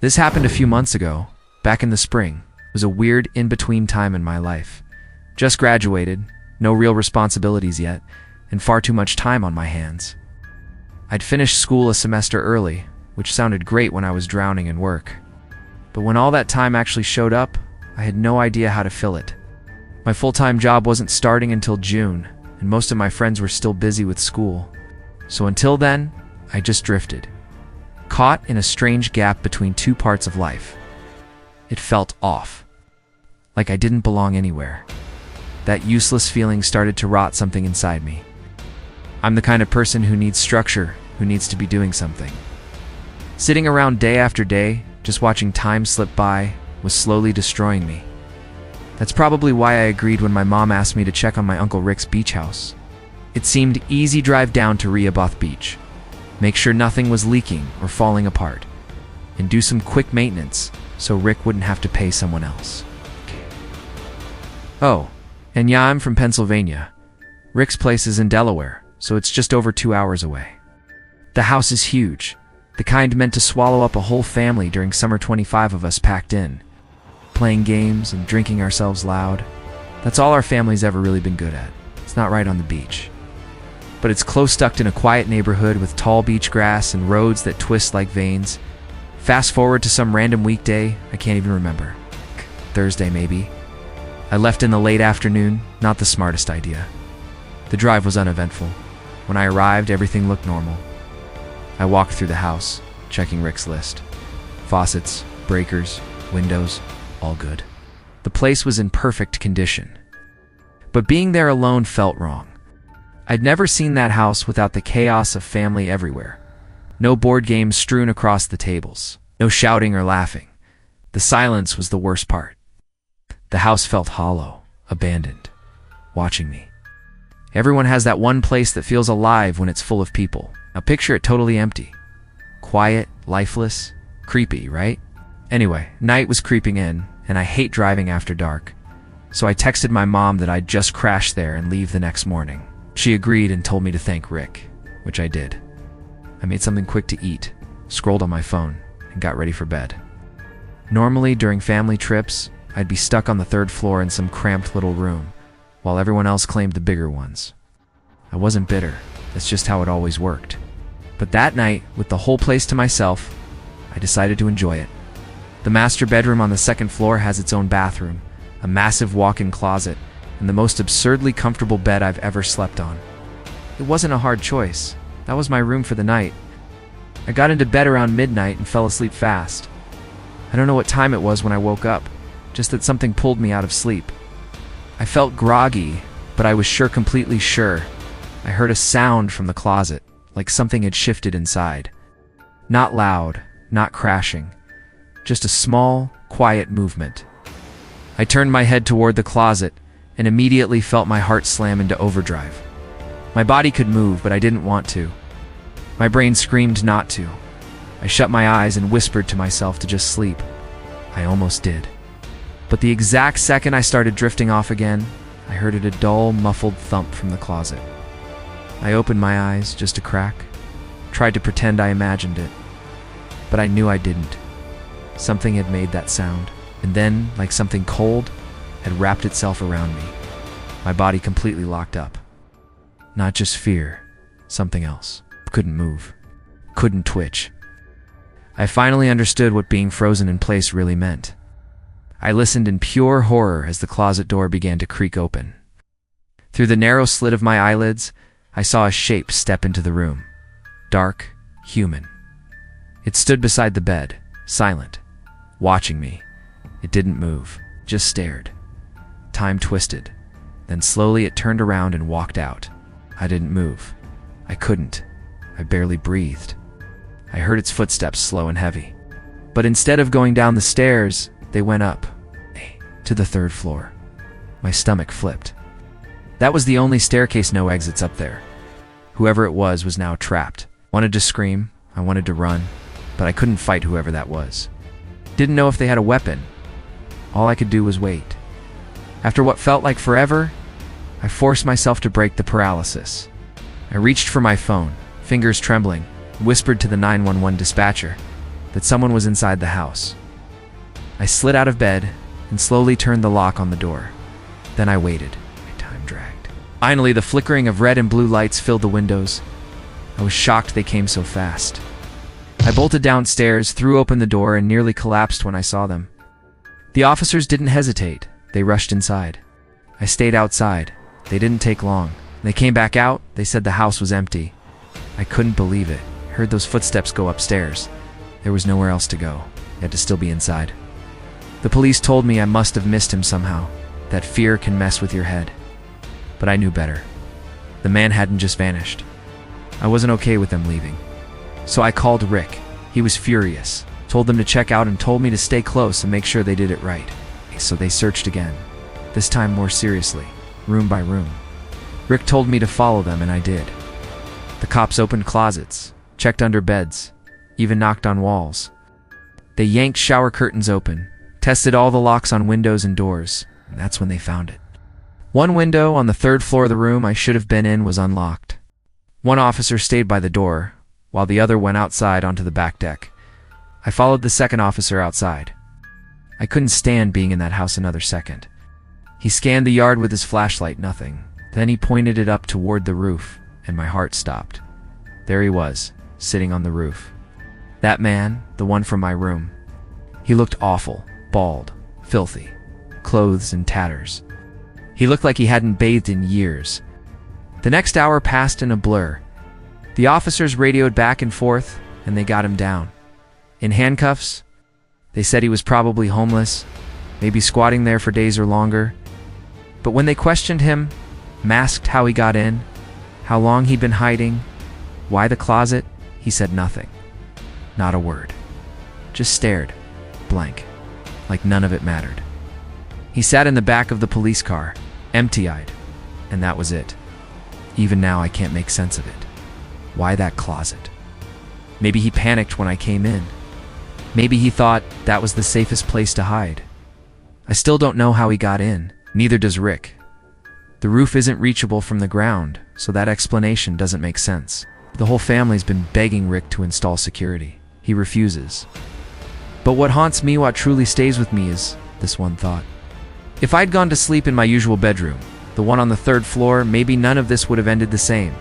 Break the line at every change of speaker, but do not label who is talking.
This happened a few months ago, back in the spring. It was a weird in-between time in my life. Just graduated, no real responsibilities yet, and far too much time on my hands. I'd finished school a semester early, which sounded great when I was drowning in work. But when all that time actually showed up, I had no idea how to fill it. My full-time job wasn't starting until June, and most of my friends were still busy with school. So until then, I just drifted, caught in a strange gap between two parts of life. It felt off, like I didn't belong anywhere. That useless feeling started to rot something inside me. I'm the kind of person who needs structure, who needs to be doing something. Sitting around day after day, just watching time slip by, was slowly destroying me. That's probably why I agreed when my mom asked me to check on my Uncle Rick's beach house. It seemed easy drive down to Rehoboth Beach, make sure nothing was leaking or falling apart, and do some quick maintenance so Rick wouldn't have to pay someone else. Oh, and yeah, I'm from Pennsylvania. Rick's place is in Delaware, so it's just over 2 hours away. The house is huge, the kind meant to swallow up a whole family during summer. 25 of us packed in, playing games and drinking ourselves loud. That's all our family's ever really been good at. It's not right on the beach, but it's close tucked in a quiet neighborhood with tall beach grass and roads that twist like veins. Fast forward to some random weekday, I can't even remember. Thursday maybe. I left in the late afternoon, not the smartest idea. The drive was uneventful. When I arrived, everything looked normal. I walked through the house, checking Rick's list. Faucets, breakers, windows, all good. The place was in perfect condition. But being there alone felt wrong. I'd never seen that house without the chaos of family everywhere. No board games strewn across the tables. No shouting or laughing. The silence was the worst part. The house felt hollow, abandoned, watching me. Everyone has that one place that feels alive when it's full of people. Now picture it totally empty. Quiet, lifeless, creepy, right? Anyway, night was creeping in, and I hate driving after dark. So I texted my mom that I'd just crash there and leave the next morning. She agreed and told me to thank Rick, which I did. I made something quick to eat, scrolled on my phone, and got ready for bed. Normally, during family trips, I'd be stuck on the 3rd floor in some cramped little room, while everyone else claimed the bigger ones. I wasn't bitter, that's just how it always worked. But that night, with the whole place to myself, I decided to enjoy it. The master bedroom on the 2nd floor has its own bathroom, a massive walk-in closet, and the most absurdly comfortable bed I've ever slept on. It wasn't a hard choice. That was my room for the night. I got into bed around midnight and fell asleep fast. I don't know what time it was when I woke up, just that something pulled me out of sleep. I felt groggy, but I was completely sure. I heard a sound from the closet, like something had shifted inside. Not loud, not crashing, just a small, quiet movement. I turned my head toward the closet and immediately felt my heart slam into overdrive. My body could move, but I didn't want to. My brain screamed not to. I shut my eyes and whispered to myself to just sleep. I almost did. But the exact second I started drifting off again, I heard a dull, muffled thump from the closet. I opened my eyes just a crack, tried to pretend I imagined it, but I knew I didn't. Something had made that sound, and then, like something cold, had wrapped itself around me. My body completely locked up. Not just fear, something else. Couldn't move, couldn't twitch. I finally understood what being frozen in place really meant. I listened in pure horror as the closet door began to creak open. Through the narrow slit of my eyelids, I saw a shape step into the room. Dark, human. It stood beside the bed, silent, watching me. It didn't move, just stared. Time twisted. Then slowly it turned around and walked out. I didn't move. I couldn't. I barely breathed. I heard its footsteps slow and heavy. But instead of going down the stairs, they went up, to the 3rd floor. My stomach flipped. That was the only staircase, no exits up there. Whoever it was now trapped. Wanted to scream, I wanted to run, but I couldn't fight whoever that was. Didn't know if they had a weapon. All I could do was wait. After what felt like forever, I forced myself to break the paralysis. I reached for my phone, fingers trembling, whispered to the 911 dispatcher. that someone was inside the house. I slid out of bed and slowly turned the lock on the door. Then I waited. My time dragged. Finally, the flickering of red and blue lights filled the windows. I was shocked they came so fast. I bolted downstairs, threw open the door, and nearly collapsed when I saw them. The officers didn't hesitate. They rushed inside. I stayed outside. They didn't take long. They came back out. They said the house was empty. I couldn't believe it. I heard those footsteps go upstairs. There was nowhere else to go. I had to still be inside. The police told me I must have missed him somehow. That fear can mess with your head. But I knew better. The man hadn't just vanished. I wasn't okay with them leaving. So I called Rick. He was furious. Told them to check out and told me to stay close and make sure they did it right. So they searched again. This time more seriously, room by room. Rick told me to follow them, and I did. The cops opened closets, checked under beds, even knocked on walls. They yanked shower curtains open, tested all the locks on windows and doors, and that's when they found it. One window on the third floor of the room I should have been in was unlocked. One officer stayed by the door, while the other went outside onto the back deck. I followed the second officer outside. I couldn't stand being in that house another second. He scanned the yard with his flashlight, nothing. Then he pointed it up toward the roof, and my heart stopped. There he was, sitting on the roof. That man, the one from my room. He looked awful, bald, filthy, clothes in tatters. He looked like he hadn't bathed in years. The next hour passed in a blur. The officers radioed back and forth, and they got him down. In handcuffs. They said he was probably homeless, maybe squatting there for days or longer. But when they questioned him, asked how he got in, how long he'd been hiding, why the closet, he said nothing. Not a word. Just stared, blank, like none of it mattered. He sat in the back of the police car, empty-eyed, and that was it. Even now I can't make sense of it. Why that closet? Maybe he panicked when I came in. Maybe he thought that was the safest place to hide. I still don't know how he got in, neither does Rick. The roof isn't reachable from the ground, so that explanation doesn't make sense. The whole family's been begging Rick to install security. He refuses. But what haunts me, what truly stays with me, is this one thought. If I'd gone to sleep in my usual bedroom, the one on the third floor, maybe none of this would have ended the same.